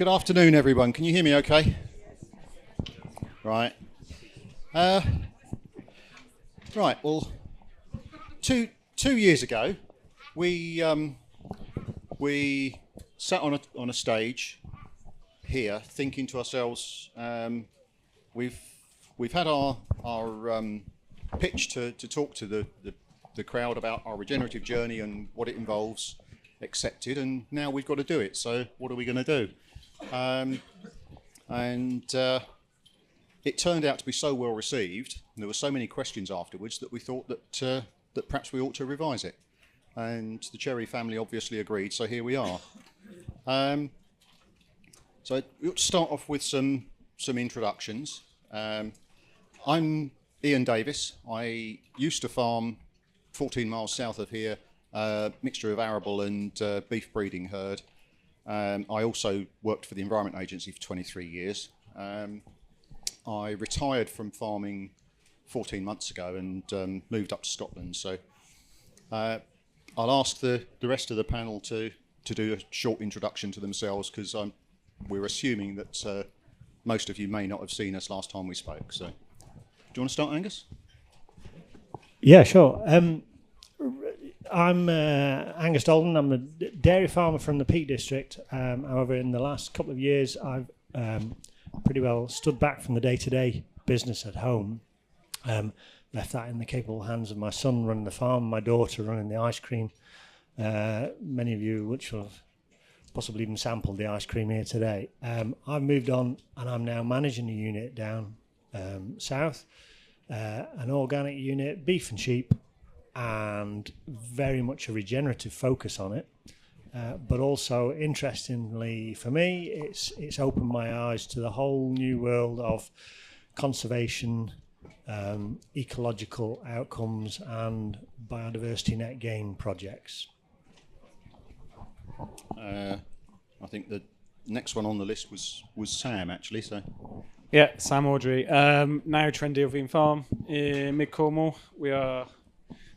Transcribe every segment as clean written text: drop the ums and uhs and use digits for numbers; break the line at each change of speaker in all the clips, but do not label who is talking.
Good afternoon, everyone. Can you hear me okay? Right. Right, well, two years ago, we sat on a stage here, thinking to ourselves, we've had our pitch to talk to the crowd about our regenerative journey and what it involves, accepted, and now we've got to do it. So what are we going to do? It turned out to be so well received, and there were so many questions afterwards, that we thought that perhaps we ought to revise it. And the Cherry family obviously agreed, so here we are. So we ought to start off with some introductions. I'm Ian Davis. I used to farm 14 miles south of here, mixture of arable and beef breeding herd. I also worked for the Environment Agency for 23 years. I retired from farming 14 months ago and moved up to Scotland. So I'll ask the rest of the panel to do a short introduction to themselves, because we're assuming that most of you may not have seen us last time we spoke. So do you want to start, Angus?
Yeah, sure. I'm Angus Dalton. I'm a dairy farmer from the Peak District. However, in the last couple of years, I've pretty well stood back from the day-to-day business at home. Left that in the capable hands of my son running the farm, my daughter running the ice cream. Many of you which will have possibly even sampled the ice cream here today. I've moved on and I'm now managing a unit down south, an organic unit, beef and sheep, and very much a regenerative focus on it. But also, interestingly for me, it's opened my eyes to the whole new world of conservation, ecological outcomes, and biodiversity net gain projects.
I think the next one on the list was Sam, actually. So
yeah, Sam Awdry. Now Trendielvine Farm in mid Cornwall. We are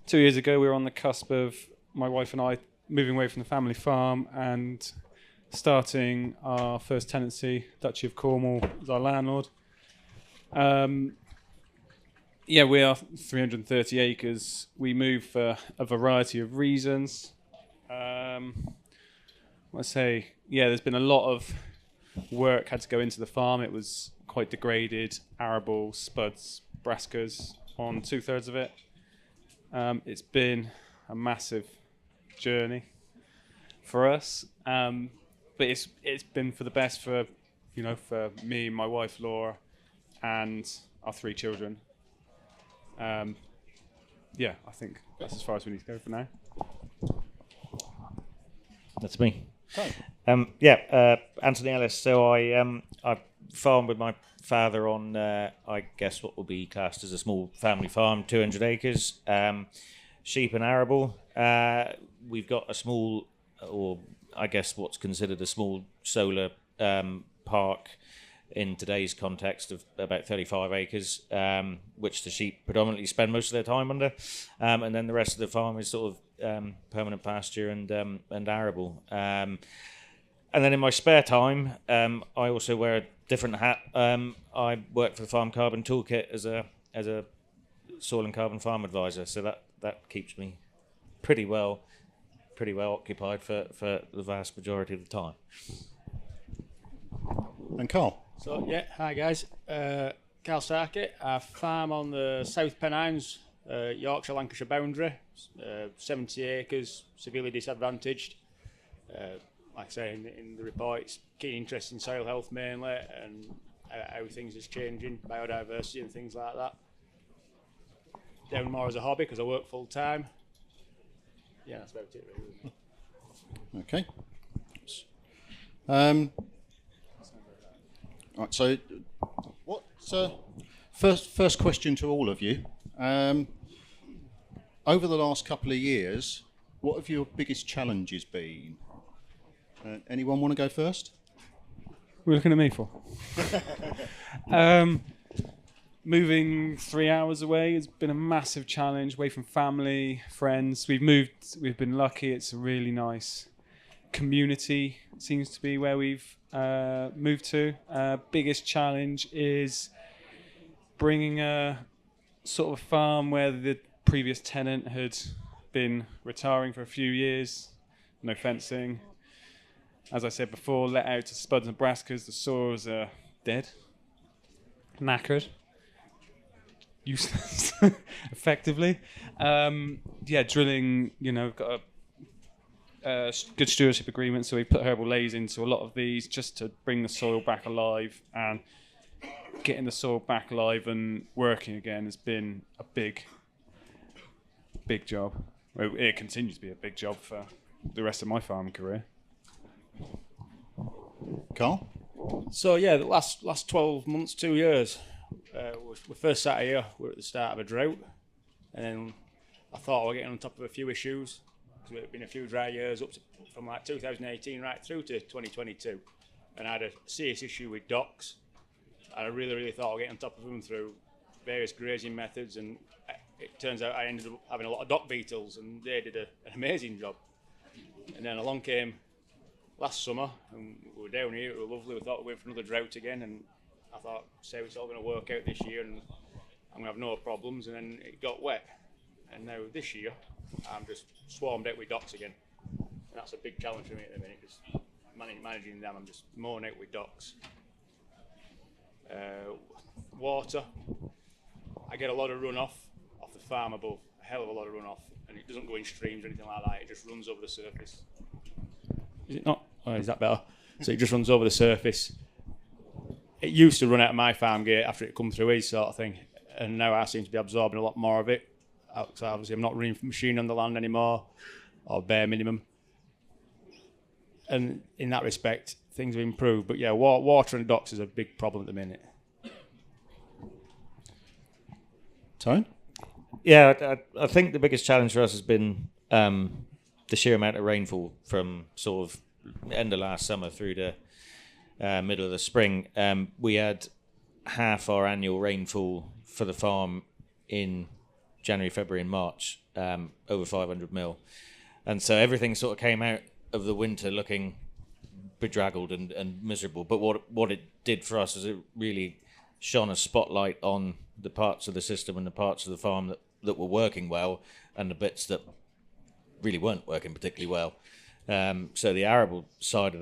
2 years ago. We were on the cusp of my wife and I moving away from the family farm and starting our first tenancy. Duchy of Cornwall as our landlord. Yeah, we are 330 acres. We moved for a variety of reasons. Let's say, yeah, there's been a lot of work had to go into the farm. It was quite degraded, arable, spuds, brassicas on 2/3 of it. It's been a massive journey for us, but it's been for the best for me, my wife Laura, and our 3 children. Yeah, I think that's as far as we need to go for now.
That's me. Anthony Ellis. So I farmed with my father on I guess what will be classed as a small family farm, 200 acres, sheep and arable. We've got a small, or I guess what's considered a small solar park in today's context of about 35 acres, which the sheep predominantly spend most of their time under, and then the rest of the farm is sort of permanent pasture and arable. And then in my spare time, I also wear a different hat. I work for the Farm Carbon Toolkit as a soil and carbon farm advisor, so that keeps me pretty well occupied for the vast majority of the time.
And Karl.
So yeah, hi guys. Karl Starkie. I farm on the South Pennines, Yorkshire Lancashire boundary. 70 acres, severely disadvantaged. Like I say in the report, it's keen interest in soil health mainly, and how things is changing, biodiversity and things like that. Down more as a hobby because I work full time. Yeah, that's about it really.
Okay. Right. So, what? First question to all of you. Over the last couple of years, what have your biggest challenges been? Anyone want to go first?
What are you looking at me for? Moving 3 hours away has been a massive challenge, away from family, friends. We've been lucky. It's a really nice community seems to be where we've moved to. Biggest challenge is bringing a sort of farm where the previous tenant had been retiring for a few years, no fencing. As I said before, let out to spuds and brassicas, the soils are dead, knackered, useless, effectively. Drilling, got a good stewardship agreement, so we put herbal lays into a lot of these just to bring the soil back alive, and getting the soil back alive and working again has been a big job. It continues to be a big job for the rest of my farming career.
Karl?
So yeah, the last 12 months, 2 years, we first sat here, we were at the start of a drought, and then I thought I was getting on top of a few issues, because there had been a few dry years from like 2018 right through to 2022, and I had a serious issue with docks. I really thought I was getting on top of them through various grazing methods, and it turns out I ended up having a lot of dock beetles, and they did an amazing job. And then along came last summer, and we were down here, it was lovely, we thought we went for another drought again, and I thought, say it's all going to work out this year, and I'm going to have no problems, and then it got wet. And now this year, I'm just swarmed out with docks again. And that's a big challenge for me at the minute, just managing them, I'm just mowing out with docks. Water, I get a lot of runoff off the farm above, a hell of a lot of runoff, and it doesn't go in streams or anything like that, it just runs over the surface. Is it not? Oh, is that better? So it just runs over the surface. It used to run out of my farm gate after it come through his sort of thing, and now I seem to be absorbing a lot more of it. So obviously I'm not running machine on the land anymore, or bare minimum. And in that respect, things have improved. But yeah, water and docks is a big problem at the minute.
Tone?
Yeah, I think the biggest challenge for us has been the sheer amount of rainfall from sort of end of last summer through to middle of the spring. We had half our annual rainfall for the farm in January, February and March, over 500 mil. And so everything sort of came out of the winter looking bedraggled and miserable. But what it did for us is it really shone a spotlight on the parts of the system and the parts of the farm that were working well, and the bits that really weren't working particularly well. So the arable side of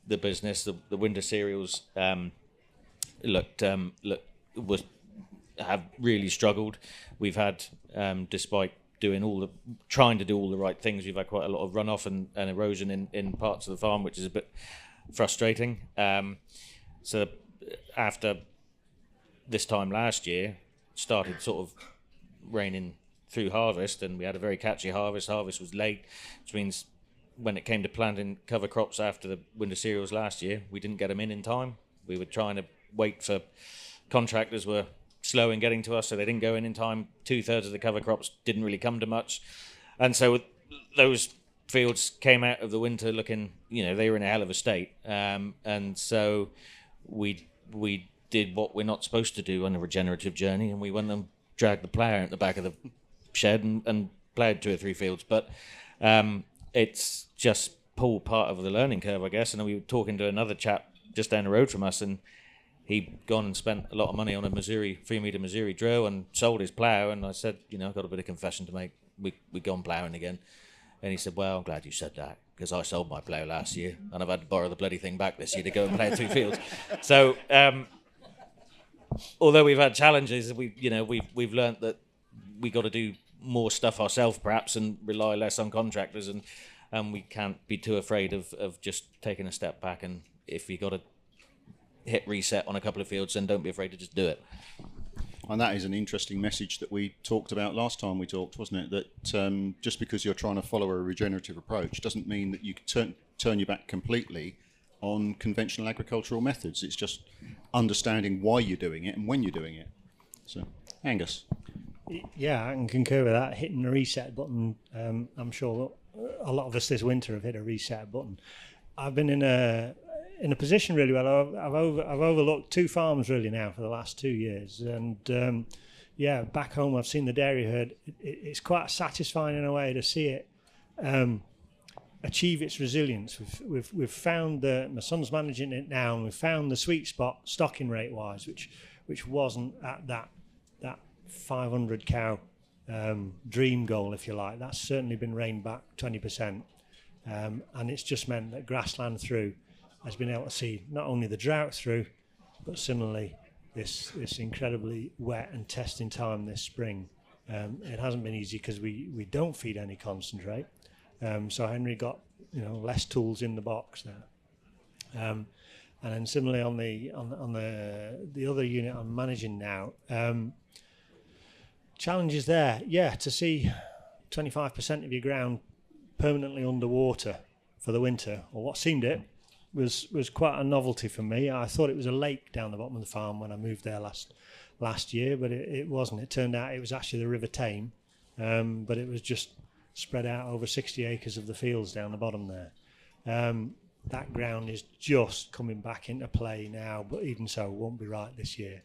the business, the winter cereals, have really struggled. We've had, despite trying to do all the right things, we've had quite a lot of runoff and erosion in parts of the farm, which is a bit frustrating. So after this time last year, started sort of raining through harvest, and we had a very catchy harvest. Harvest was late, which means when it came to planting cover crops after the winter cereals last year, we didn't get them in time. We were trying to wait for contractors were slow in getting to us, so they didn't go in time. 2/3 of the cover crops didn't really come to much, and so those fields came out of the winter looking, they were in a hell of a state. And so we did what we're not supposed to do on a regenerative journey, and we went and dragged the plough out the back of the shed and ploughed 2 or 3 fields. But it's just all part of the learning curve, I guess. And we were talking to another chap just down the road from us, and he'd gone and spent a lot of money on a 3-metre Missouri drill and sold his plough. And I said, I've got a bit of confession to make. We've gone ploughing again. And he said, well, I'm glad you said that, because I sold my plough last year and I've had to borrow the bloody thing back this year to go and plough 2 fields. So although we've had challenges, we've learnt that we got to do more stuff ourselves perhaps and rely less on contractors, and we can't be too afraid of just taking a step back. And if you got to hit reset on a couple of fields, then don't be afraid to just do it.
And that is an interesting message that we talked about last time we talked, wasn't it? That just because you're trying to follow a regenerative approach doesn't mean that you can turn your back completely on conventional agricultural methods. It's just understanding why you're doing it and when you're doing it. So, Angus.
Yeah, I can concur with that. Hitting the reset button. I'm sure a lot of us this winter have hit a reset button. I've been in a position really well. I've overlooked 2 farms really now for the last 2 years, and back home I've seen the dairy herd. It's quite satisfying in a way to see it achieve its resilience. We've found my son's managing it now, and we've found the sweet spot stocking rate wise, which wasn't at that 500 cow dream goal, if you like. That's certainly been reined back 20%, and it's just meant that grassland through has been able to see not only the drought through, but similarly this incredibly wet and testing time this spring. It hasn't been easy because we don't feed any concentrate. So Henry got less tools in the box there, and then similarly on the other unit I'm managing now, challenges there. Yeah, to see 25% of your ground permanently underwater for the winter, or what seemed it, was quite a novelty for me. I thought it was a lake down the bottom of the farm when I moved there last year, but it wasn't. It turned out it was actually the River Tame, but it was just spread out over 60 acres of the fields down the bottom there. That ground is just coming back into play now, but even so, it won't be right this year.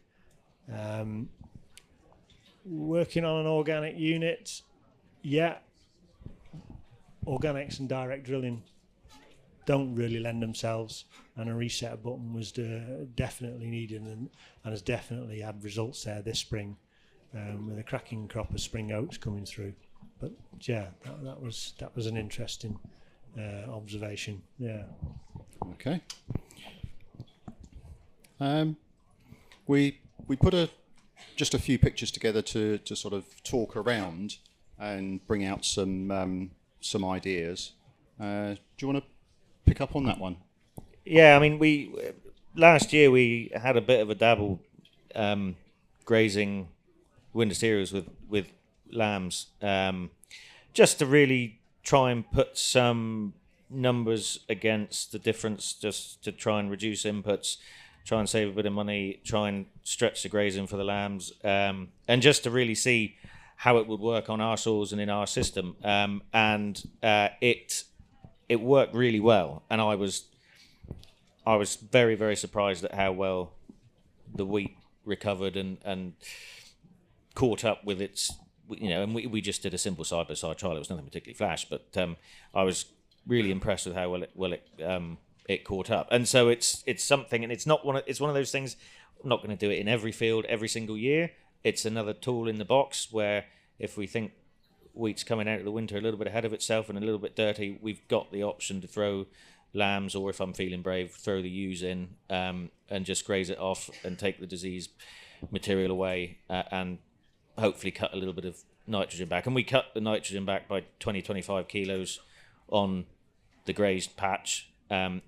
Working on an organic unit, yeah. Organics and direct drilling don't really lend themselves, and a reset button was definitely needed, and has definitely had results there this spring, with a cracking crop of spring oats coming through. But yeah, that was an interesting observation. Yeah.
Okay. We put just a few pictures together to sort of talk around and bring out some ideas. Do you want to pick up on that one?
Yeah, I mean, last year we had a bit of a dabble grazing winter cereals with lambs, just to really try and put some numbers against the difference, just to try and reduce inputs, try and save a bit of money, try and stretch the grazing for the lambs, and just to really see how it would work on our soils and in our system. And it worked really well, and I was very, very surprised at how well the wheat recovered and caught up with its, and we just did a simple side-by-side trial. It was nothing particularly flash, but I was really impressed with how well it caught up. And so it's something, and it's one of those things. I'm not going to do it in every field every single year. It's another tool in the box where if we think wheat's coming out of the winter a little bit ahead of itself and a little bit dirty, we've got the option to throw lambs, or if I'm feeling brave, throw the ewes in and just graze it off and take the disease material away, and hopefully cut a little bit of nitrogen back. And we cut the nitrogen back by 20-25 kilos on the grazed patch, and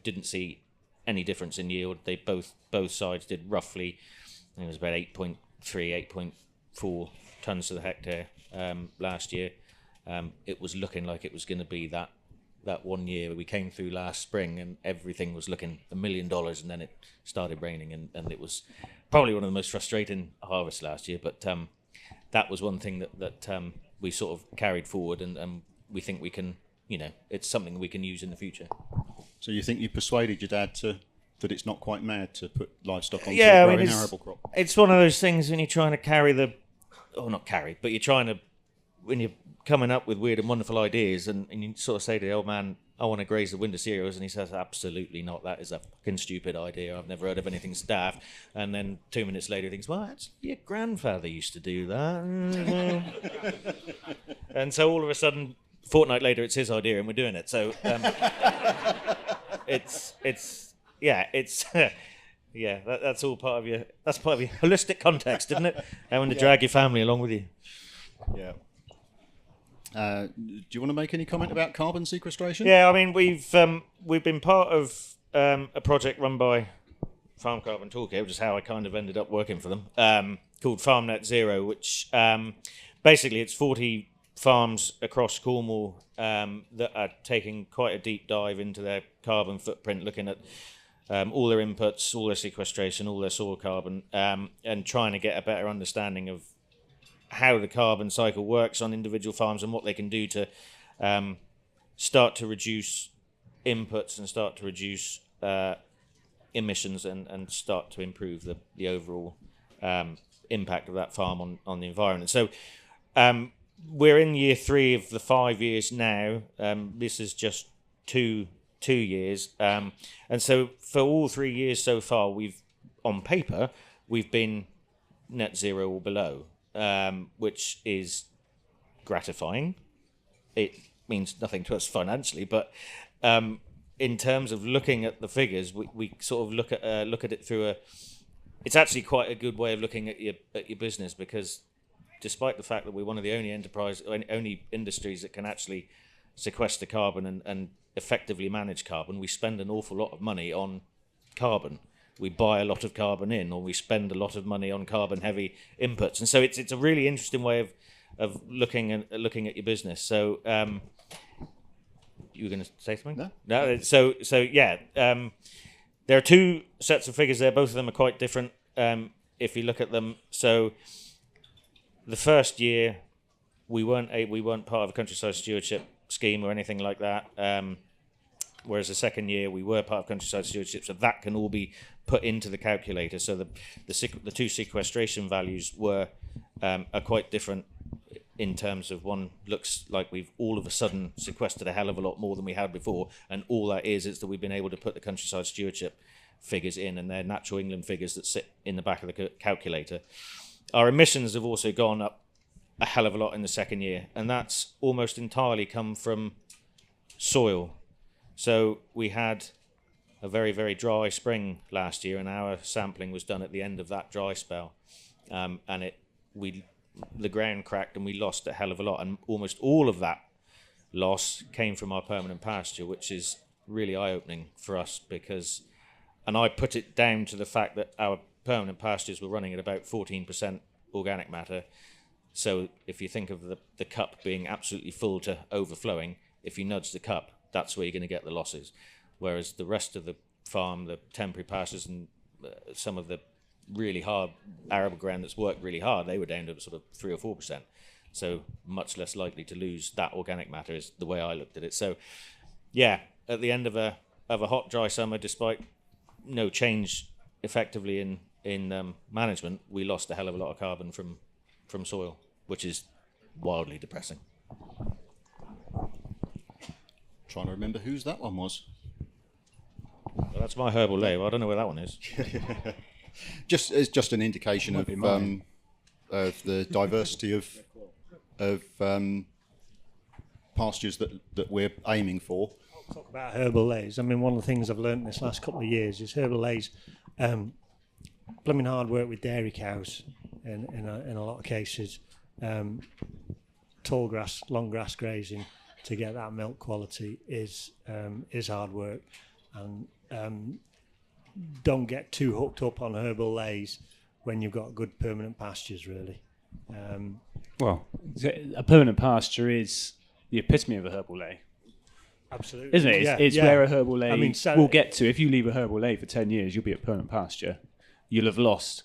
didn't see any difference in yield. They both sides did roughly, I think it was about 8.3, 8.4 tons to the hectare last year. It was looking like it was going to be that 1 year. We came through last spring and everything was looking $1 million, and then it started raining, and it was probably one of the most frustrating harvests last year. But that was one thing that we sort of carried forward, and we think we can, it's something we can use in the future. So
you think you persuaded your dad that it's not quite mad to put livestock onto
a
growing arable crop?
It's one of those things when you're trying to but you're trying to, when you're coming up with weird and wonderful ideas, and you sort of say to the old man, I want to graze the winter cereals, and he says, absolutely not, that is a fucking stupid idea, I've never heard of anything daft. And then 2 minutes later he thinks, well, actually, your grandfather used to do that. And so all of a sudden, a fortnight later, it's his idea and we're doing it. So that's all part of your holistic context, isn't it? Having to drag your family along with you.
Yeah. Do you want to make any comment about carbon sequestration?
Yeah, I mean, we've been part of a project run by Farm Carbon Toolkit, which is how I kind of ended up working for them, called Farm Net Zero, which basically it's 40 farms across Cornwall that are taking quite a deep dive into their carbon footprint, looking at all their inputs, all their sequestration, all their soil carbon, and trying to get a better understanding of how the carbon cycle works on individual farms and what they can do to start to reduce inputs and start to reduce emissions and start to improve the overall impact of that farm on the environment. So we're in year 3 of the 5 years now. This is just two years, and so for all 3 years so far, on paper we've been net zero or below, which is gratifying. It means nothing to us financially, but in terms of looking at the figures, we sort of look at it through it's actually quite a good way of looking at your business, because despite the fact that we're one of the only industries that can actually sequester carbon and effectively manage carbon, we spend an awful lot of money on carbon. We buy a lot of carbon in, or we spend a lot of money on carbon-heavy inputs, and so it's a really interesting way of looking at your business. So, you were going to say something? No. So yeah. There are 2 sets of figures there. Both of them are quite different. If you look at them, so the first year we weren't part of a countryside stewardship scheme or anything like that. Whereas the second year we were part of countryside stewardship, so that can all be put into the calculator. So the 2 sequestration values are quite different in terms of, one looks like we've all of a sudden sequestered a hell of a lot more than we had before, and all that is that we've been able to put the countryside stewardship figures in, and they're Natural England figures that sit in the back of the calculator. Our emissions have also gone up a hell of a lot in the second year, and that's almost entirely come from soil. So we had a very, very dry spring last year, and our sampling was done at the end of that dry spell, and the ground cracked and we lost a hell of a lot, and almost all of that loss came from our permanent pasture, which is really eye-opening for us, because, and I put it down to the fact that our permanent pastures were running at about 14% organic matter. So if you think of the cup being absolutely full to overflowing, if you nudge the cup, that's where you're going to get the losses. Whereas the rest of the farm, the temporary pastures and some of the really hard arable ground that's worked really hard, they were down to sort of 3 or 4%. So much less likely to lose that organic matter is the way I looked at it. So yeah, at the end of a hot, dry summer, despite no change effectively in management, we lost a hell of a lot of carbon from soil, which is wildly depressing.
Trying to remember whose that one was.
Well, that's my herbal lay. Well, I don't know where that one is.
It's just an indication of the diversity of pastures that we're aiming for.
Talk about herbal lays. I mean, one of the things I've learned this last couple of years is herbal lays. Blooming hard work with dairy cows in a lot of cases. Tall grass, long grass grazing to get that milk quality is hard work, and don't get too hooked up on herbal lays when you've got good permanent pastures, really.
Well, a permanent pasture is the epitome of a herbal lay.
Absolutely.
Isn't it? It's where a herbal lay will get to. If you leave a herbal lay for 10 years, you'll be at permanent pasture. You'll have lost,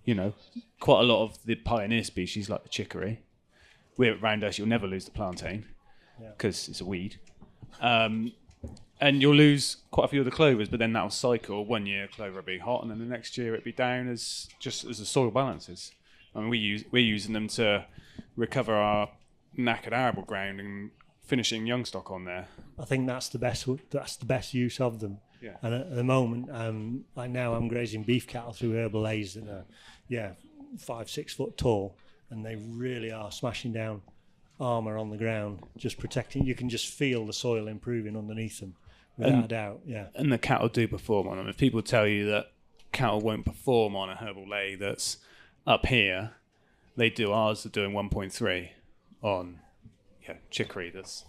quite a lot of the pioneer species like the chicory. We're around us, you'll never lose the plantain because it's a weed. And you'll lose quite a few of the clovers, but then that'll cycle. 1 year clover will be hot, and then the next year it'll be down as the soil balances. I mean, we're using them to recover our knackered arable ground and finishing young stock on there.
I think that's the best use of them.
Yeah.
And at the moment, like now, I'm grazing beef cattle through herbal lays that are 5-6 foot tall, and they really are smashing down armour on the ground, just protecting. You can just feel the soil improving underneath them, without a doubt. Yeah. And
the cattle do perform on them. If people tell you that cattle won't perform on a herbal lay that's up here, they do. Ours are doing 1.3 on chicory. That's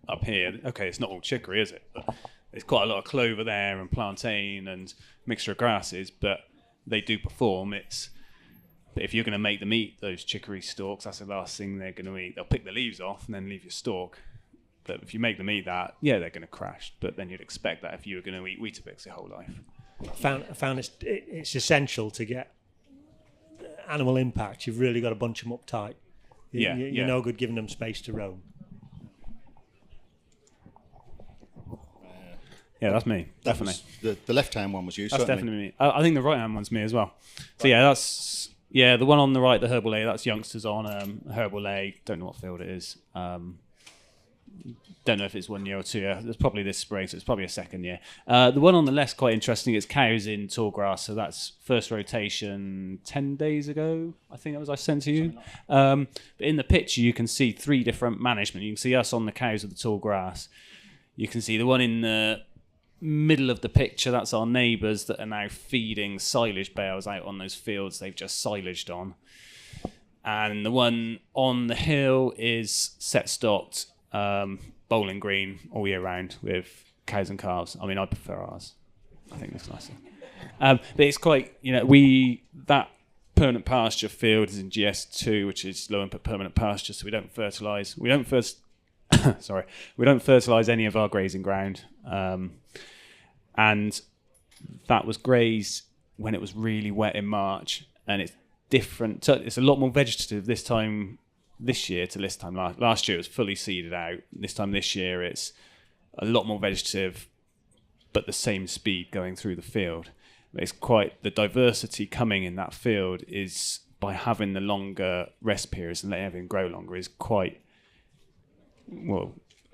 up here. Okay, it's not all chicory, is it? But there's quite a lot of clover there and plantain and mixture of grasses, but they do perform. But if you're going to make them eat those chicory stalks, that's the last thing they're going to eat. They'll pick the leaves off and then leave your stalk. But if you make them eat that, they're going to crash. But then you'd expect that if you were going to eat Weetabix your whole life.
I found it's essential to get animal impact. You've really got to bunch them up tight. You're no good giving them space to roam.
Yeah, that's me. Definitely.
The left-hand one was you.
That's
certainly.
Definitely me. I think the right-hand one's me as well. So that's Yeah, the one on the right, the Herbal A, that's youngsters on Herbal A. Don't know what field it is. Don't know if it's 1 year or 2 year. It's probably this spring, so it's probably a second year. The one on the left's quite interesting. It's cows in tall grass, so that's first rotation 10 days ago, I think that was I sent to you. But in the picture, you can see 3 different management. You can see us on the cows with the tall grass. You can see the one in the middle of the picture, that's our neighbours that are now feeding silage bales out on those fields they've just silaged on. And the one on the hill is set stocked Bowling Green all year round with cows and calves. I mean, I prefer ours. I think it's nicer. But it's quite, that permanent pasture field is in GS2, which is low input permanent pasture, so we don't fertilise. We don't fertilise any of our grazing ground. And that was grazed when it was really wet in March, and it's different. So it's a lot more vegetative this year to this time last year. It was fully seeded out. This year it's a lot more vegetative, but the same speed going through the field. It's quite the diversity coming in that field is by having the longer rest periods and letting everything grow longer is quite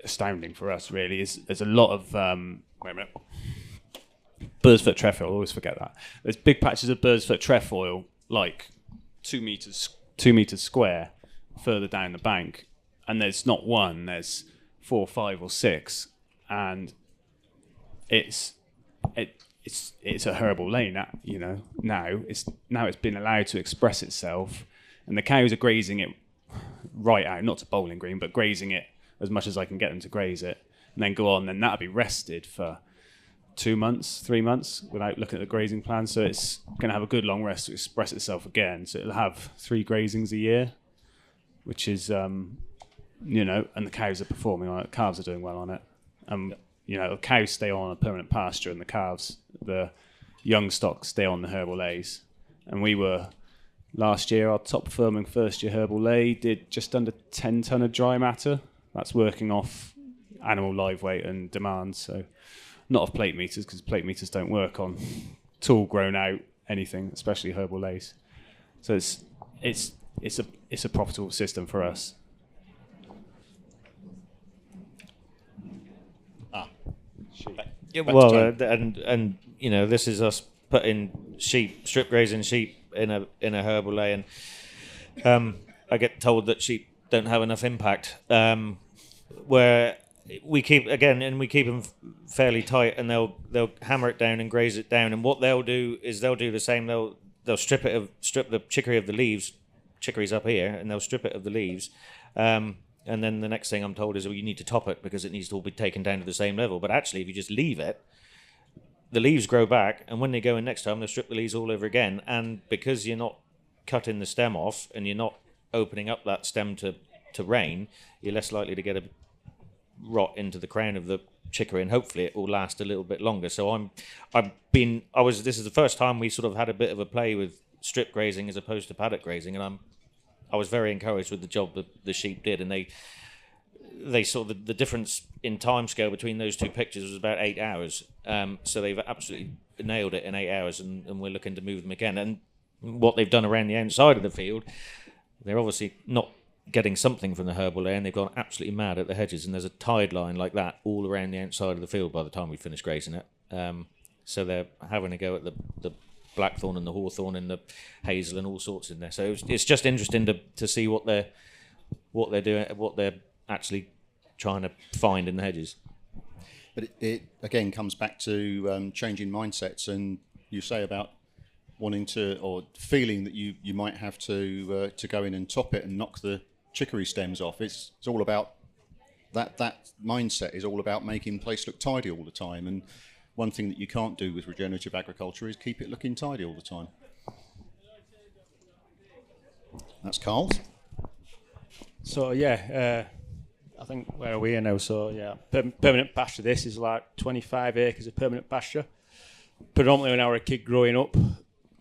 astounding for us. Really, there's a lot of wait a minute. Bird's foot trefoil. I always forget that. There's big patches of bird's foot trefoil, like 2 meters square, further down the bank, and there's not one. There's 4, 5, or 6, and it's a herbal lane. Now it's been allowed to express itself, and the cows are grazing it right out, not to Bowling Green, but grazing it as much as I can get them to graze it, and then go on. Then that'll be rested for 2 months, 3 months without looking at the grazing plan. So it's going to have a good long rest to express itself again. So it'll have 3 grazings a year, which is, and the cows are performing on it. The calves are doing well on it. The cows stay on a permanent pasture, and the young stock stay on the herbal A's. And we were, last year, our top performing first year herbal A did just under 10 tonne of dry matter. That's working off animal live weight and demand. So not off plate meters, because plate meters don't work on tall grown out anything, especially herbal A's. So it's a profitable system for us.
Yeah, well, and this is us putting strip grazing sheep in a herbal lay, and I get told that sheep don't have enough impact. Where we keep them fairly tight, and they'll hammer it down and graze it down. And what they'll do is they'll do the same. They'll strip the chicory of the leaves. Chicory's up here, and they'll strip it of the leaves. And then the next thing I'm told is, you need to top it because it needs to all be taken down to the same level. But actually, if you just leave it, the leaves grow back, and when they go in next time, they'll strip the leaves all over again. And because you're not cutting the stem off and you're not opening up that stem to rain, you're less likely to get a rot into the crown of the chicory, and hopefully it will last a little bit longer. So this is the first time we sort of had a bit of a play with strip grazing as opposed to paddock grazing, and I was very encouraged with the job that the sheep did, and they saw the difference in time scale between those 2 pictures was about 8 hours. So they've absolutely nailed it in 8 hours, and we're looking to move them again. And what they've done around the outside of the field, they're obviously not getting something from the herbal layer, and they've gone absolutely mad at the hedges, and there's a tide line like that all around the outside of the field by the time we finish grazing it. So they're having a go at the blackthorn and the hawthorn and the hazel and all sorts in there. So it's just interesting to see what they're doing, what they're actually trying to find in the hedges.
But it again comes back to changing mindsets, and you say about wanting to, or feeling that you might have to go in and top it and knock the chicory stems off. It's all about that mindset is all about making the place look tidy all the time. And one thing that you can't do with regenerative agriculture is keep it looking tidy all the time. That's Karl's.
So I think where are we here now? So permanent pasture. This is like 25 acres of permanent pasture. Predominantly when I was a kid growing up,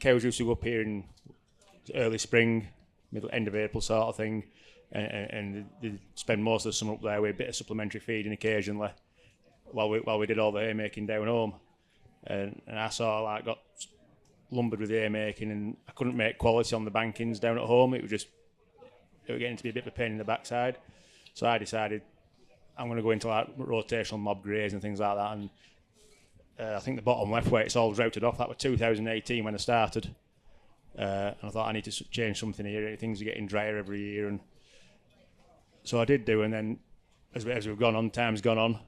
cows used to go up here in early spring, end of April sort of thing, and they spend most of the summer up there with a bit of supplementary feeding occasionally, while we did all the haymaking down home. And I sort of got lumbered with haymaking, and I couldn't make quality on the bankings down at home. It was getting to be a bit of a pain in the backside. So I decided I'm going to go into like rotational mob greys and things like that. And I think the bottom left where it's all routed off, that was 2018 when I started. And I thought I need to change something here. Things are getting drier every year, and so I did do. And then as we've gone on, time's gone on.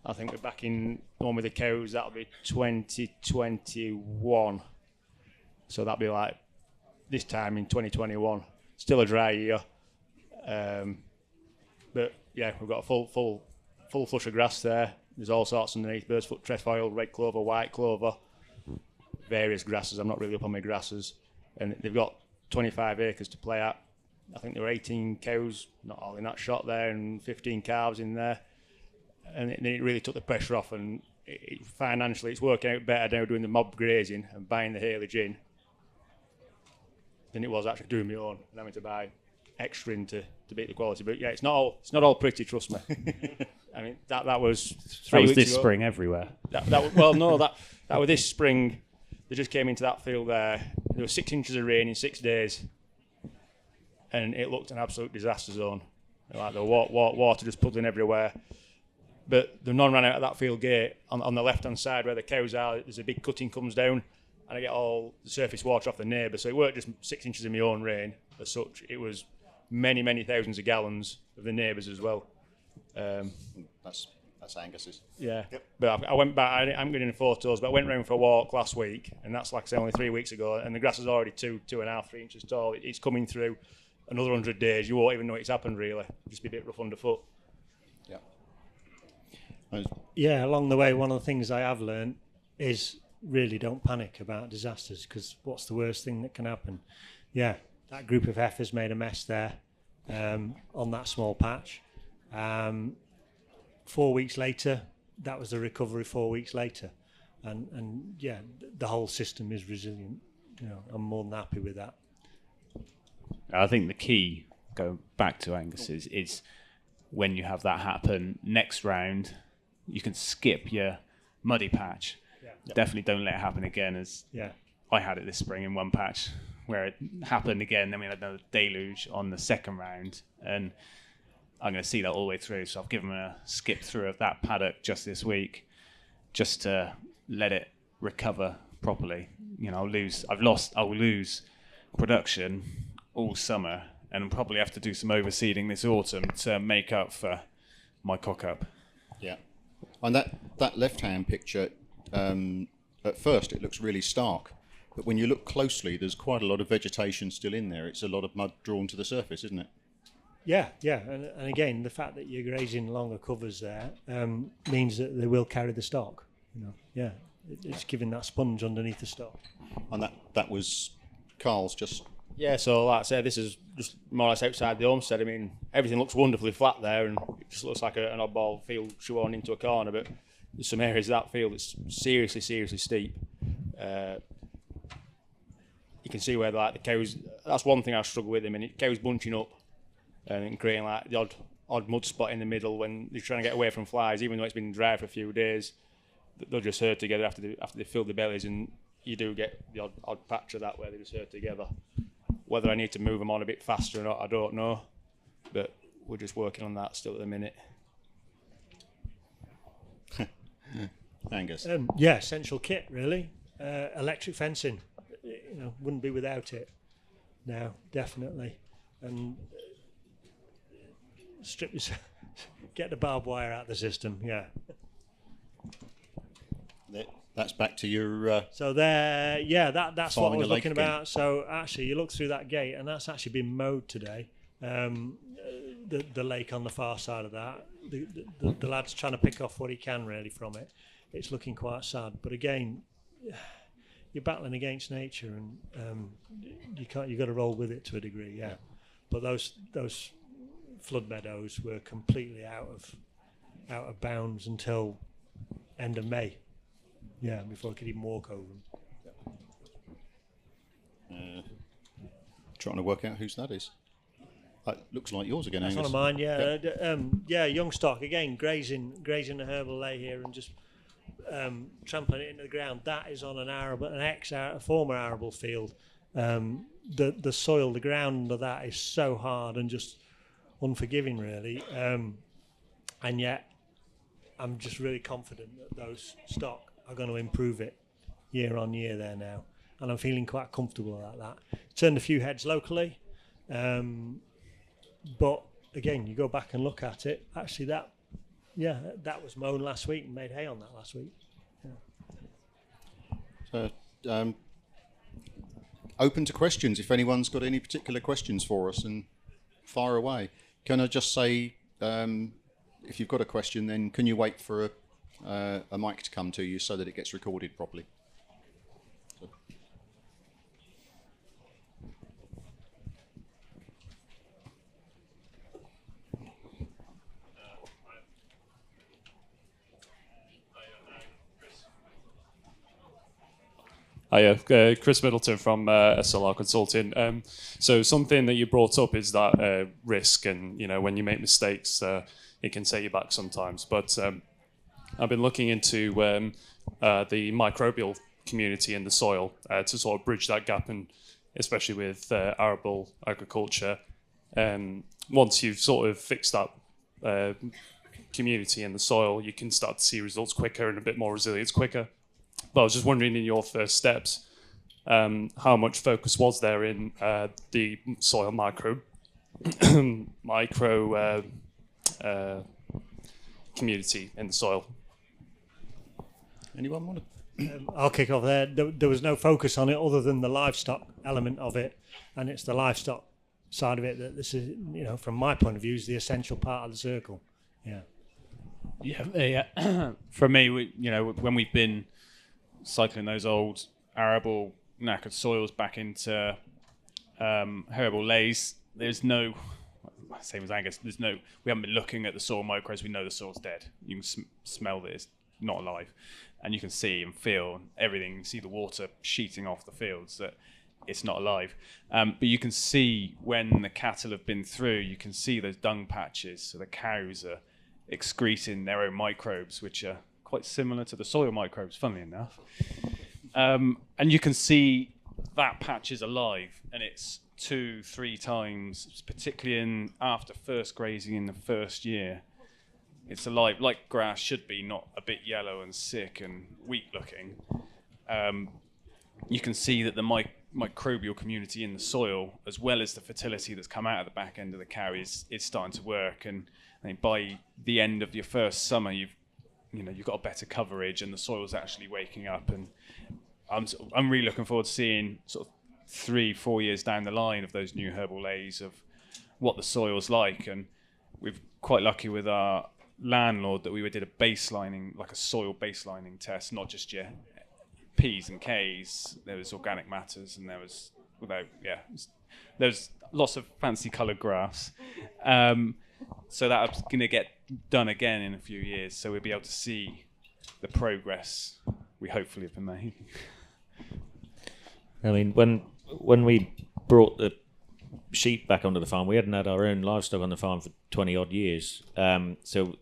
I think we're back in one with the cows. That'll be 2021. So that'll be like this time in 2021. Still a dry year, but yeah, we've got a full flush of grass there. There's all sorts underneath: bird's foot trefoil, red clover, white clover, various grasses. I'm not really up on my grasses. And they've got 25 acres to play at. I think there were 18 cows, not all in that shot there, and 15 calves in there. And it really took the pressure off, and financially it's working out better now doing the mob grazing and buying the haylage in than it was actually doing my own and having to buy extra in to beat the quality. But yeah, it's not all pretty, trust me. I mean, that was 3 weeks
this
ago.
spring everywhere.
That was this spring. They just came into that field there. There was 6 inches of rain in 6 days, and it looked an absolute disaster zone. Like the water just puddling everywhere. But the none ran out of that field gate on the left-hand side where the cows are. There's a big cutting comes down, and I get all the surface water off the neighbour. So it weren't just 6 inches of my own rain as such. It was many, many thousands of gallons of the neighbours as well.
That's Angus's.
Yeah, yep. But I went back. I haven't been in photos, but I went round for a walk last week, and that's like I say only 3 weeks ago. And the grass is already 2.5, 3 inches tall. It's coming through. Another 100 days, you won't even know it's happened really. Just be a bit rough underfoot.
Yeah.
Yeah, along the way, one of the things I have learned is really don't panic about disasters, because what's the worst thing that can happen? Yeah, that group of heifers made a mess there on that small patch. 4 weeks later, that was the recovery 4 weeks later. And yeah, the whole system is resilient. You know, I'm more than happy with that.
I think the key, going back to Angus, is when you have that happen, next round, you can skip your muddy patch.
Yeah.
Definitely don't let it happen again, as I had it this spring in one patch where it happened again. Then we had another deluge on the second round, and I'm going to see that all the way through. So I've given them a skip through of that paddock just this week, just to let it recover properly. You know, I will lose production all summer, and I'll probably have to do some overseeding this autumn to make up for my cock up.
Yeah. And that left-hand picture, at first it looks really stark, but when you look closely, there's quite a lot of vegetation still in there. It's a lot of mud drawn to the surface, isn't it?
Yeah, and again, the fact that you're grazing longer covers there means that they will carry the stock. You know, yeah, it's giving that sponge underneath the stock. And
that was Karl's just.
Yeah, so like I said, this is just more or less outside the homestead. I mean, everything looks wonderfully flat there, and it just looks like an oddball field shoehorned into a corner. But there's some areas of that field that's seriously steep. You can see where like the cows. That's one thing I struggle with. I mean, cows bunching up and creating like the odd mud spot in the middle when they're trying to get away from flies, even though it's been dry for a few days. They'll just herd together after they fill their bellies, and you do get the odd patch of that where they just herd together. Whether I need to move them on a bit faster or not, I don't know. But we're just working on that still at the minute.
Angus.
Yeah, essential kit, really. Electric fencing, you know, wouldn't be without it. No, definitely. And strip yourself, get the barbed wire out of the system, yeah.
That's back to your.
So there, yeah, that's what I was looking
again.
about. So actually, you look through that gate, and that's actually been mowed today. The lake on the far side of that, the lad's trying to pick off what he can really from it. It's looking quite sad, but again, you're battling against nature, and you've got to roll with it to a degree, yeah. But those flood meadows were completely out of bounds until end of May. Yeah, before I could even walk over them.
Trying to work out whose that is. Looks like yours again,
That's
Angus.
one of mine, yeah. Yeah, young stock again, grazing a herbal lay here, and just trampling it into the ground. That is on a former arable field. The soil, the ground under that is so hard and just unforgiving, really. And yet, I'm just really confident that those stock are going to improve it year on year there now. And I'm feeling quite comfortable about that. Turned a few heads locally. But again, you go back and look at it, actually that was mown last week and made hay on that last week.
So, open to questions if anyone's got any particular questions for us, and fire away. Can I just say, if you've got a question, then can you wait for a mic to come to you so that it gets recorded properly?
Hiya, Chris Middleton from SLR Consulting. So something that you brought up is that risk, and when you make mistakes, it can set you back sometimes. But I've been looking into the microbial community in the soil to sort of bridge that gap, and especially with arable agriculture. Once you've sort of fixed that community in the soil, you can start to see results quicker and a bit more resilience quicker. But I was just wondering, in your first steps, how much focus was there in the soil micro community in the soil?
Anyone want to?
I'll kick off there. There was no focus on it other than the livestock element of it, and it's the livestock side of it that this is, from my point of view, is the essential part of the circle.
Yeah. For me, when we've been cycling those old arable knackered soils back into herbal lays, there's no, same as Angus, we haven't been looking at the soil microbes. We know the soil's dead. You can smell that it's not alive, and you can see and feel everything. You can see the water sheeting off the fields, that it's not alive. But you can see when the cattle have been through, you can see those dung patches. So the cows are excreting their own microbes, which are quite similar to the soil microbes, funnily enough. And you can see that patch is alive, and it's 2-3 times, particularly after first grazing in the first year. It's alive, like grass should be, not a bit yellow and sick and weak looking. You can see that the microbial community in the soil, as well as the fertility that's come out of the back end of the cow, is starting to work. And I think by the end of your first summer, you've got a better coverage, and the soil's actually waking up. And I'm really looking forward to seeing sort of 3-4 years down the line of those new herbal lays of what the soil's like. And we're quite lucky with our landlord that we did a soil baselining test, not just your P's and K's. There was organic matters, and there was lots of fancy coloured graphs. So that's going to get done again in a few years. So we'll be able to see the progress we hopefully have been made.
I mean, when we brought the sheep back onto the farm, we hadn't had our own livestock on the farm for 20 odd years. So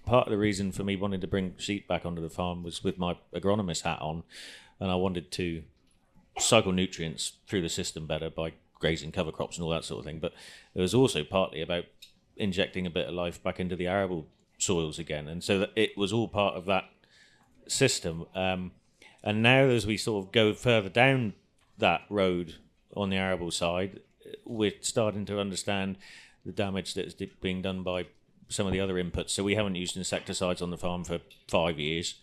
part of the reason for me wanting to bring sheep back onto the farm was with my agronomist hat on, and I wanted to cycle nutrients through the system better by grazing cover crops and all that sort of thing. But it was also partly about injecting a bit of life back into the arable soils again, and so that it was all part of that system. And now, as we sort of go further down that road on the arable side, we're starting to understand the damage that is being done by some of the other inputs. So we haven't used insecticides on the farm for 5 years,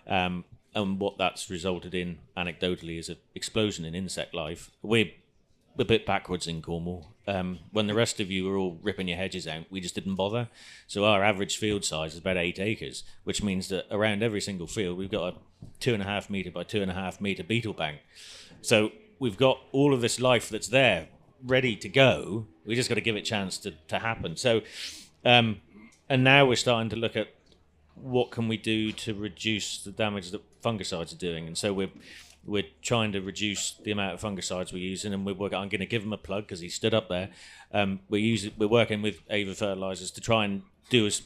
and what that's resulted in anecdotally is an explosion in insect life. We're a bit backwards in Cornwall. When the rest of you were all ripping your hedges out, we just didn't bother. So our average field size is about 8 acres, which means that around every single field we've got a 2.5 metre by 2.5 metre beetle bank. So we've got all of this life that's there, ready to go. We just got to give it a chance to happen. So, and now we're starting to look at what can we do to reduce the damage that fungicides are doing. And so we're trying to reduce the amount of fungicides we're using, and I'm going to give him a plug because he stood up there. We're working with Ava Fertilizers to try and do as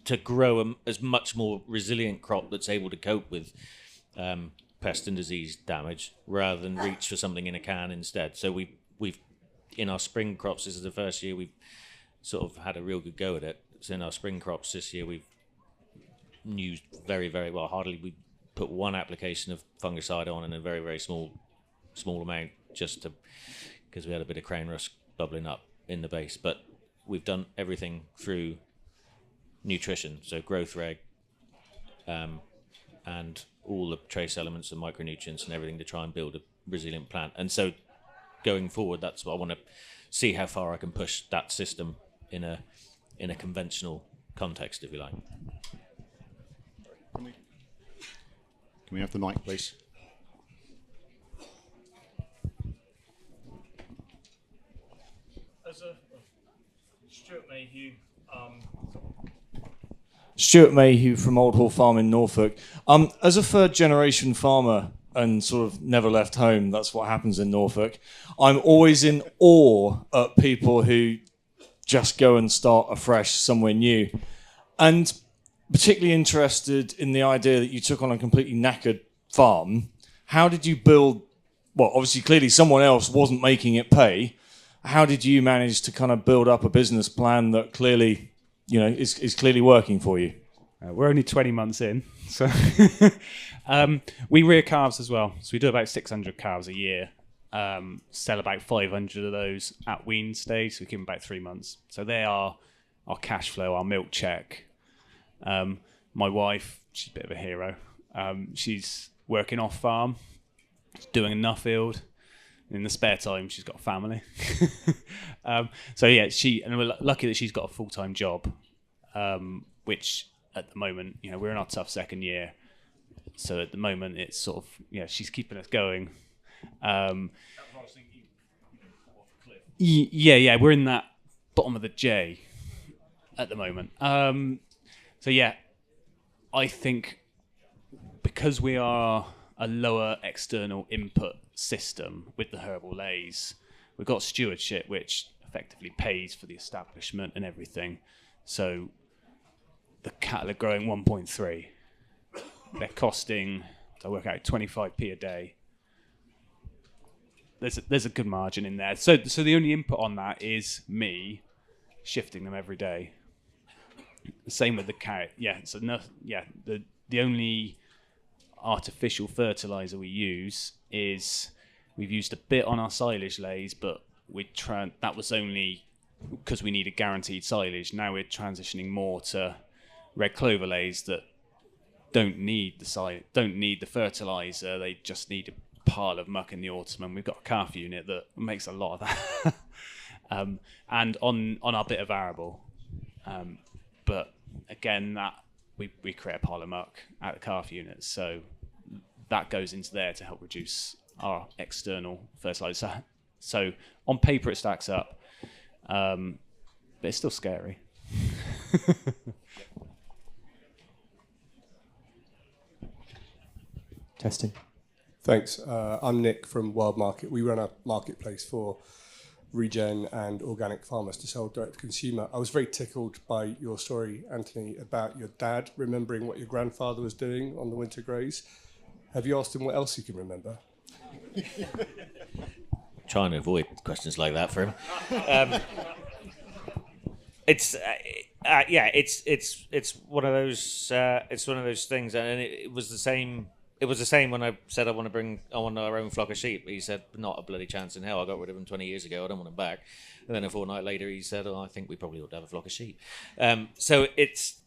to grow as much more resilient crop that's able to cope with pest and disease damage, rather than reach for something in a can instead. So we've in our spring crops, this is the first year we've sort of had a real good go at it. So in our spring crops this year, we've used very, very well. Hardly we put one application of fungicide on in a very, very small amount, just because we had a bit of crown rust bubbling up in the base. But we've done everything through nutrition, so growth reg, and all the trace elements and micronutrients and everything to try and build a resilient plant. And so going forward, that's what I want to see, how far I can push that system in a conventional context, if you like.
Can we have the mic, please?
As a Stuart Mayhew from Old Hall Farm in Norfolk. As a third generation farmer and sort of never left home, that's what happens in Norfolk, I'm always in awe at people who just go and start afresh somewhere new. And particularly interested in the idea that you took on a completely knackered farm. How did you build, well, obviously clearly someone else wasn't making it pay. How did you manage to kind of build up a business plan that clearly, is clearly working for you?
We're only 20 months in, so we rear calves as well. So we do about 600 calves a year, sell about 500 of those at wean stage, so we keep them about 3 months. So they are our cash flow, our milk check. My wife, she's a bit of a hero. She's working off farm, doing enough field. In the spare time, she's got a family. So yeah, and we're lucky that she's got a full-time job, which at the moment, we're in our tough second year. So at the moment, it's sort of, she's keeping us going. Yeah, we're in that bottom of the J at the moment. So yeah, I think because we are a lower external input system with the herbal lays, we've got stewardship, which effectively pays for the establishment and everything. So the cattle are growing 1.3. They're costing, I work out, 25p a day. There's a good margin in there. So the only input on that is me shifting them every day. Same with the cow. Yeah. So the only artificial fertilizer we use is, we've used a bit on our silage lays, but that was only because we needed guaranteed silage. Now we're transitioning more to red clover lays that don't need the fertilizer. They just need a pile of muck in the autumn, and we've got a calf unit that makes a lot of that. And on our bit of arable, but again, that we create a pile of muck out of the calf units, so that goes into there to help reduce our external fertilizer. So on paper it stacks up, but it's still scary.
Testing.
Thanks. I'm Nick from Wild Market. We run a marketplace for regen and organic farmers to sell direct to consumer. I was very tickled by your story, Anthony, about your dad remembering what your grandfather was doing on the winter graze. Have you asked him what else he can remember?
Trying to avoid questions like that for him. It's one of those things, and it was the same. It was the same when I said I want our own flock of sheep. He said, not a bloody chance in hell. I got rid of them 20 years ago. I don't want them back. And then a fortnight later, he said, I think we probably ought to have a flock of sheep. So it's,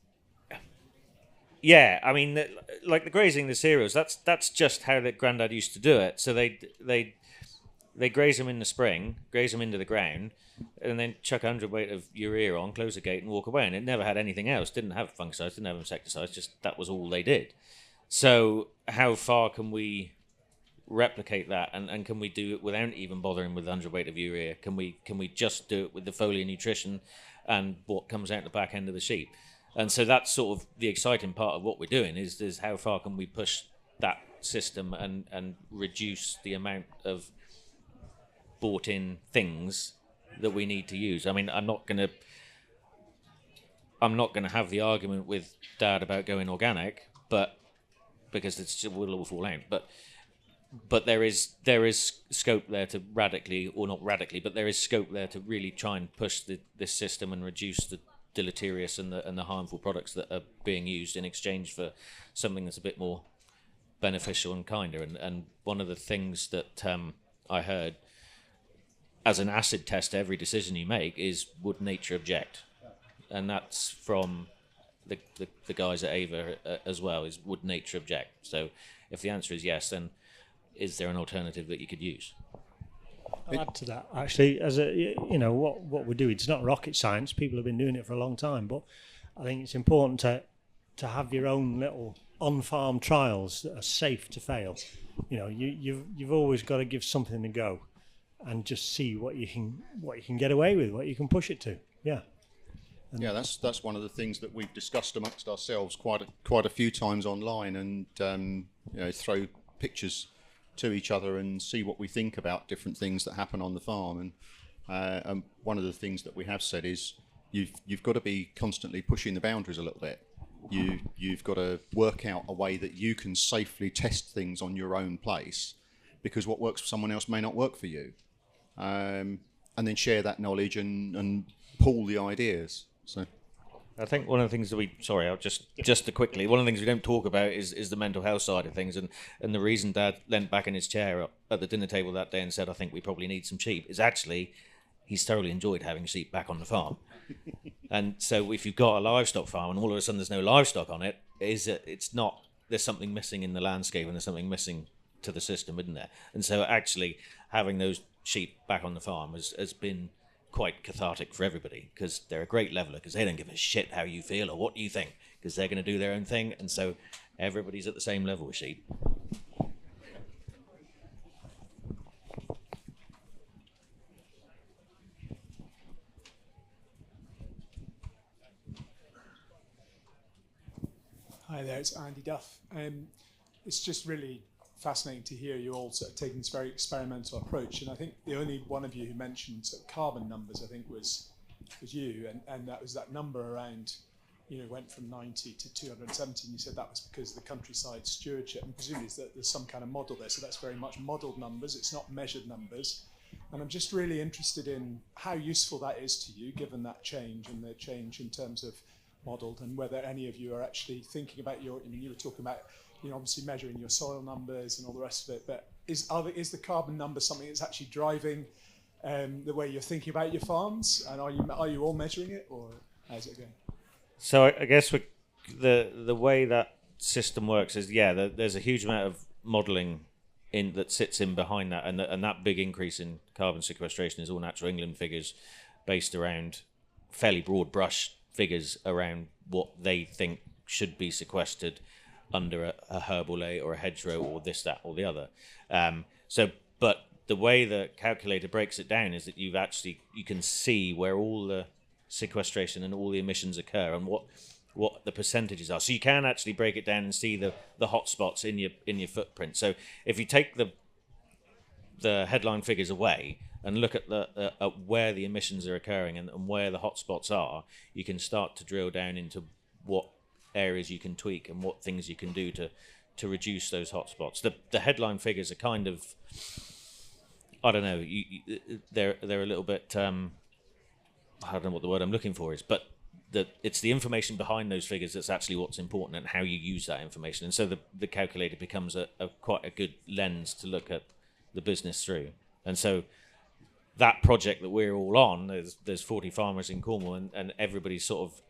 yeah, I mean, like the grazing the cereals, that's just how the granddad used to do it. So they graze them in the spring, graze them into the ground, and then chuck 100 weight of urea on, close the gate and walk away. And it never had anything else. Didn't have fungicides, didn't have insecticides, just that was all they did. So how far can we replicate that, and can we do it without even bothering with 100 weight of urea? Can we just do it with the foliar nutrition and what comes out the back end of the sheep? And so that's sort of the exciting part of what we're doing is how far can we push that system and reduce the amount of bought in things that we need to use. I mean, I'm not going I'm not going to have the argument with Dad about going organic, but because we'll all fall out. But there is scope there to radically, or not radically, but there is scope there to really try and push this system and reduce the deleterious and the harmful products that are being used in exchange for something that's a bit more beneficial and kinder. And one of the things that I heard as an acid test to every decision you make is, would nature object? And that's from the guys at Ava as well, is would nature object? So if the answer is yes, then is there an alternative that you could use?
I'll add to that, actually. As what we're doing, it's not rocket science. People have been doing it for a long time, but I think it's important to have your own little on-farm trials that are safe to fail. You've always got to give something a go, and just see what you can get away with, what you can push it to. Yeah.
Yeah, that's one of the things that we've discussed amongst ourselves quite a few times online, and throw pictures to each other and see what we think about different things that happen on the farm. And one of the things that we have said is you've got to be constantly pushing the boundaries a little bit. You've got to work out a way that you can safely test things on your own place, because what works for someone else may not work for you. And then share that knowledge and pool the ideas. So
I think one of the things that I'll just to quickly, one of the things we don't talk about is the mental health side of things, and the reason Dad leant back in his chair at the dinner table that day and said, I think we probably need some sheep, is actually he's thoroughly enjoyed having sheep back on the farm. And so if you've got a livestock farm and all of a sudden there's no livestock on it, it's not, there's something missing in the landscape and there's something missing to the system, isn't there? And so actually having those sheep back on the farm has been quite cathartic for everybody, because they're a great leveler, because they don't give a shit how you feel or what you think, because they're going to do their own thing, and so everybody's at the same level with sheep.
Hi there, it's Andy Duff. It's just really fascinating to hear you all sort of taking this very experimental approach, and I think the only one of you who mentioned sort of carbon numbers, I think, was you, and that was that number around, went from 90 to 270, and you said that was because of the countryside stewardship, and presumably there's some kind of model there, so that's very much modelled numbers, it's not measured numbers. And I'm just really interested in how useful that is to you, given that change and the change in terms of modelled, and whether any of you are actually thinking about you were talking about obviously measuring your soil numbers and all the rest of it, but is the carbon number something that's actually driving the way you're thinking about your farms, and are you all measuring it, or how's it going?
So I guess the way that system works is, there's a huge amount of modelling that sits in behind that, and that big increase in carbon sequestration is all Natural England figures based around fairly broad brush figures around what they think should be sequestered under a herbal ley or a hedgerow or this, that, or the other. But the way the calculator breaks it down is that you can see where all the sequestration and all the emissions occur and what the percentages are. So you can actually break it down and see the hot spots in your footprint. So if you take the headline figures away and look at at where the emissions are occurring and where the hot spots are, you can start to drill down into what areas you can tweak and what things you can do to reduce those hot spots. The headline figures are kind of, I don't know, they're a little bit, I don't know what the word I'm looking for is, but it's the information behind those figures that's actually what's important, and how you use that information. And so the calculator becomes quite a good lens to look at the business through. And so that project that we're all on, there's 40 farmers in Cornwall, and everybody's sort of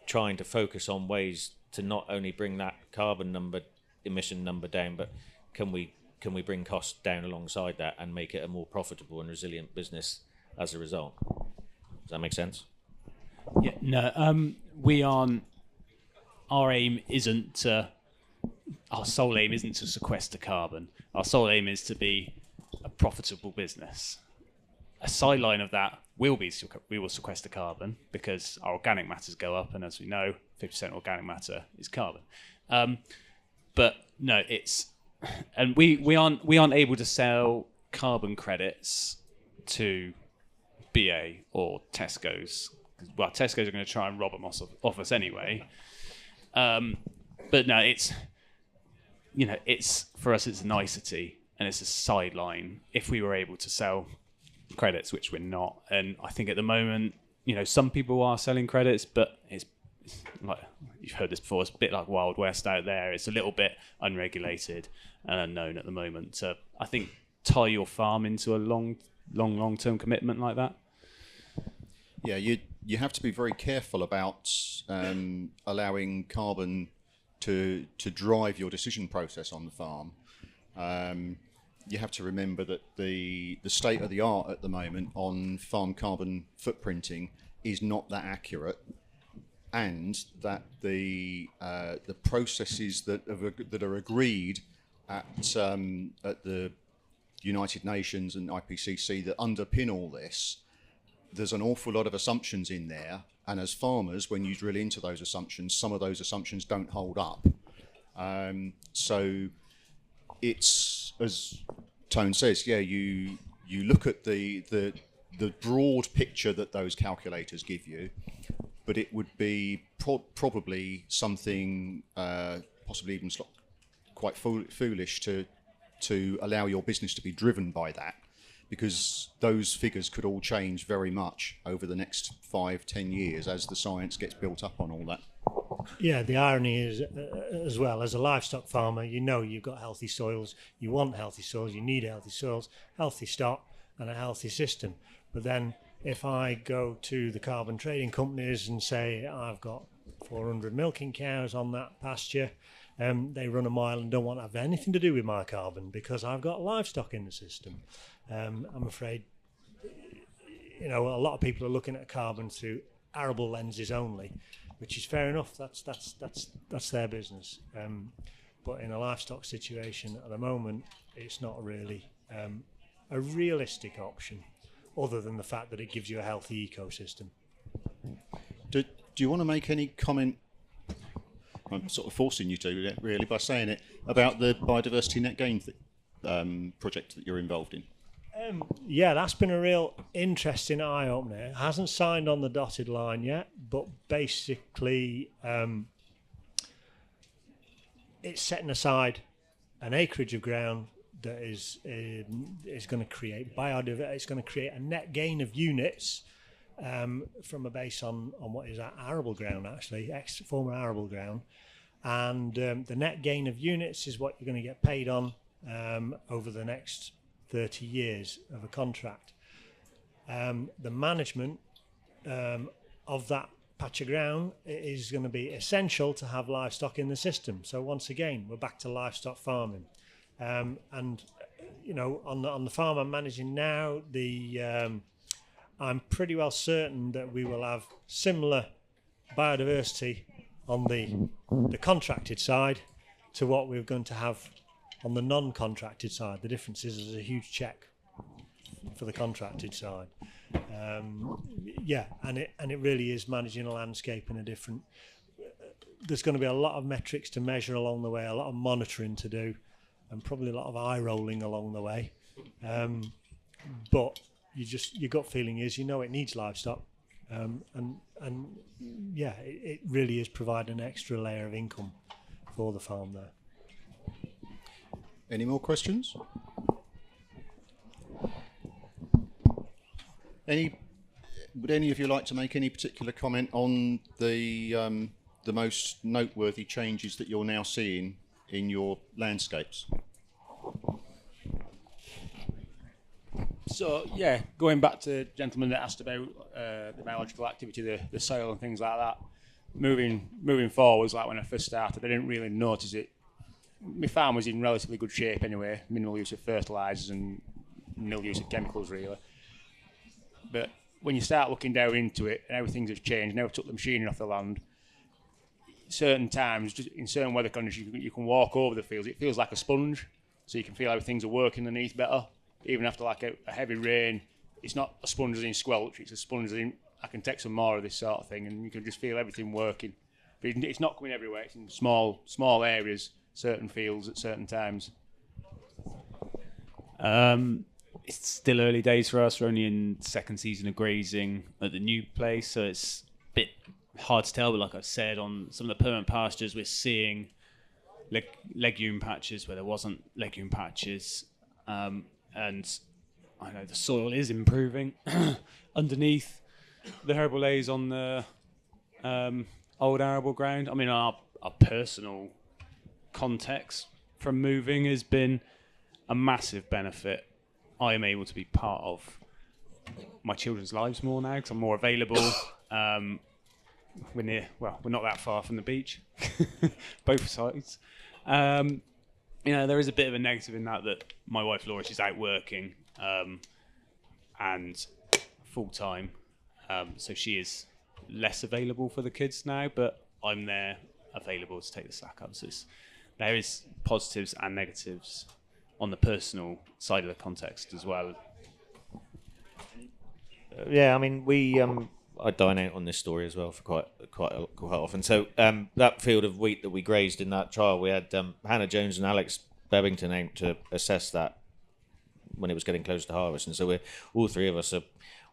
trying to focus on ways to not only bring that emission number down, but can we bring costs down alongside that and make it a more profitable and resilient business as a result? Does that make sense?
Yeah, no, we aren't. Our aim isn't our sole aim isn't to sequester carbon. Our sole aim is to be a profitable business. A sideline of that we will sequester carbon because our organic matters go up, and as we know, 50% organic matter is carbon. But no, and we aren't able to sell carbon credits to BA or Tesco's well, Tesco's are going to try and rob them off us anyway. But no, it's for us, it's a nicety and it's a sideline. If we were able to sell credits, which we're not, and I think at the moment, some people are selling credits, but it's like, you've heard this before, it's a bit like Wild West out there. It's a little bit unregulated and unknown at the moment. So I think tie your farm into a long-term commitment like that.
Yeah, you have to be very careful about allowing carbon to drive your decision process on the farm. You have to remember that the state of the art at the moment on farm carbon footprinting is not that accurate, and that the processes that are agreed at the United Nations and IPCC that underpin all this, there's an awful lot of assumptions in there, and as farmers, when you drill into those assumptions, some of those assumptions don't hold up. So it's, as Tone says, yeah, you look at the broad picture that those calculators give you, but it would be probably something possibly even quite foolish to allow your business to be driven by that, because those figures could all change very much over the next 5-10 years as the science gets built up on all that.
Yeah, the irony is, as well, as a livestock farmer, you've got healthy soils, you want healthy soils, you need healthy soils, healthy stock and a healthy system. But then if I go to the carbon trading companies and say I've got 400 milking cows on that pasture, they run a mile and don't want to have anything to do with my carbon because I've got livestock in the system. I'm afraid, a lot of people are looking at carbon through arable lenses only, which is fair enough. That's their business. But in a livestock situation at the moment, it's not really a realistic option, other than the fact that it gives you a healthy ecosystem.
Do you want to make any comment? I'm sort of forcing you to, really, by saying it, about the biodiversity net gain project that you're involved in.
Yeah, that's been a real interesting eye-opener. It hasn't signed on the dotted line yet, but basically it's setting aside an acreage of ground that is going to create biodiversity. It's going to create a net gain of units from a base on what is arable ground, actually, former arable ground. And the net gain of units is what you're going to get paid on over the next 30 years of a contract. The management of that patch of ground is going to be essential to have livestock in the system. So once again, we're back to livestock farming. And on the farm I'm managing now, I'm pretty well certain that we will have similar biodiversity on the contracted side to what we're going to have on the non-contracted side. The difference is there's a huge check for the contracted side. And it really is managing a landscape in a different. There's going to be a lot of metrics to measure along the way, a lot of monitoring to do, and probably a lot of eye rolling along the way. But your gut feeling is it needs livestock, it really is providing an extra layer of income for the farm there.
Any more questions? Would any of you like to make any particular comment on the most noteworthy changes that you're now seeing in your landscapes?
So, yeah, going back to the gentleman that asked about the biological activity, the soil and things like that, moving forwards, like when I first started, I didn't really notice it. My farm was in relatively good shape anyway, minimal use of fertilisers and nil use of chemicals, really. But when you start looking down into it and how things have changed, now I've took the machinery off the land, certain times, just in certain weather conditions, you can walk over the fields. It feels like a sponge, so you can feel how things are working underneath better. Even after like a heavy rain, it's not a sponge as in squelch, it's a sponge as in I can take some more of this sort of thing, and you can just feel everything working. But it's not coming everywhere, it's in small areas, certain fields at certain times.
it's still early days for us. We're only in second season of grazing at the new place, so it's a bit hard to tell. But like I said, on some of the permanent pastures, we're seeing legume patches where there wasn't legume patches, and I know the soil is improving underneath the herbal lays on the old arable ground. I mean, our personal context from moving has been a massive benefit. I am able to be part of my children's lives more now because I'm more available. We're not that far from the beach, both sides. There is a bit of a negative in that my wife Laura, she's out working and full time, so she is less available for the kids now. But I'm there, available to take the slack up. So there is positives and negatives on the personal side of the context as well.
Yeah, I mean, I dine out on this story as well for quite often. So that field of wheat that we grazed in that trial, we had Hannah Jones and Alex Bebbington out to assess that when it was getting close to harvest. And so all three of us are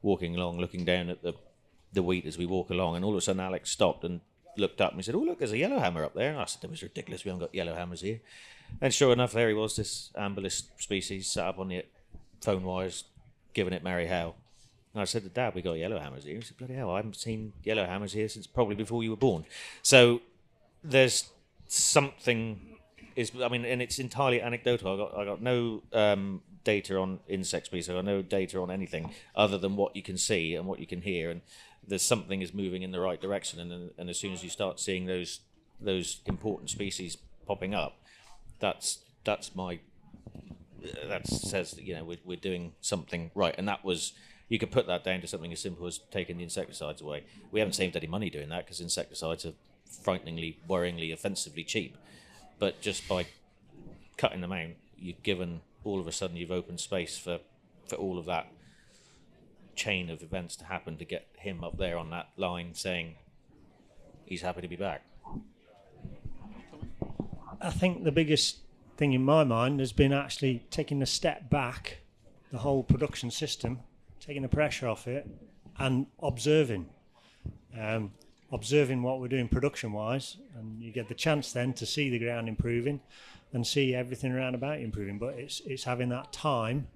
walking along, looking down at the wheat as we walk along. And all of a sudden, Alex stopped and looked up and he said, "Oh, look, there's a yellowhammer up there." And I said, "That was ridiculous. We haven't got yellowhammers here." And sure enough, there he was, this Amberlist species sat up on the phone wires, giving it merry hell. And I said to Dad, "We got yellowhammers here." He said, "Bloody hell, I haven't seen yellowhammers here since probably before you were born." So there's something and it's entirely anecdotal. I got no data on insect species. I got no data on anything other than what you can see and what you can hear. And there's something is moving in the right direction. And as soon as you start seeing those important species popping up, that says that we're doing something right. And that was, you could put that down to something as simple as taking the insecticides away. We haven't saved any money doing that because insecticides are frighteningly, worryingly, offensively cheap. But just by cutting them out, all of a sudden you've opened space for all of that chain of events to happen to get him up there on that line saying he's happy to be back.
I think the biggest thing in my mind has been actually taking a step back, the whole production system, taking the pressure off it and observing what we're doing production-wise, and you get the chance then to see the ground improving and see everything around about you improving. But it's having that time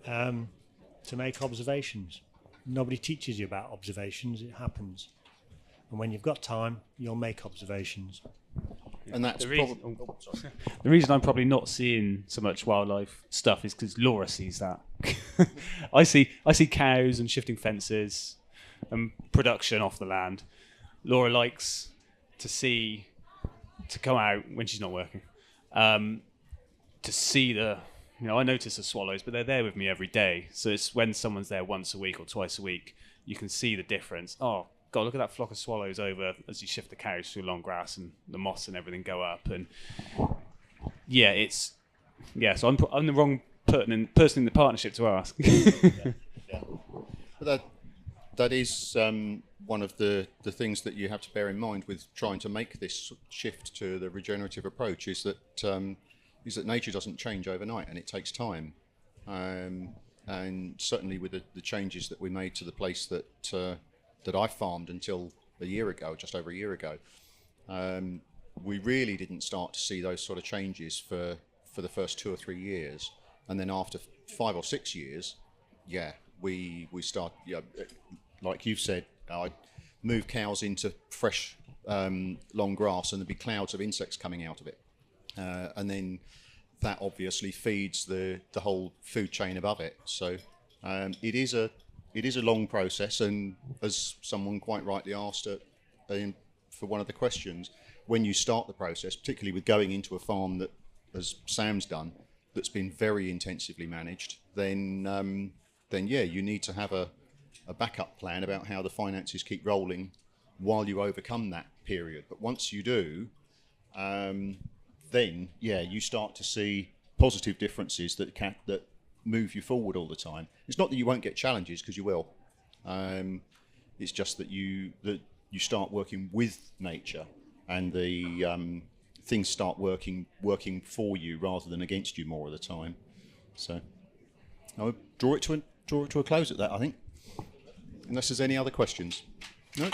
to make observations. Nobody teaches you about observations; it happens. And when you've got time, you'll make observations.
And that's
the reason I'm probably not seeing so much wildlife stuff is because Laura sees that. I see cows and shifting fences and production off the land. Laura likes to come out when she's not working, to see I notice the swallows, but they're there with me every day. So it's when someone's there once a week or twice a week, you can see the difference. Oh, God, look at that flock of swallows over as you shift the cows through long grass and the moss and everything go up. And so I'm the wrong person in the partnership to ask.
But that is one of the things that you have to bear in mind with trying to make this shift to the regenerative approach is that nature doesn't change overnight and it takes time. And certainly with the changes that we made to the place that I farmed until just over a year ago, we really didn't start to see those sort of changes for the first 2 or 3 years. And then after 5 or 6 years, we start, like you've said, I'd move cows into fresh long grass and there'd be clouds of insects coming out of it. And then that obviously feeds the whole food chain above it. So it is a long process, and as someone quite rightly asked for one of the questions, when you start the process, particularly with going into a farm that, as Sam's done, that's been very intensively managed, then you need to have a backup plan about how the finances keep rolling while you overcome that period. But once you do, then you start to see positive differences that move you forward all the time. It's not that you won't get challenges, because you will. It's just that you start working with nature, and the things start working for you rather than against you more of the time. So I'll draw it to a close at that, I think. Unless there's any other questions. No?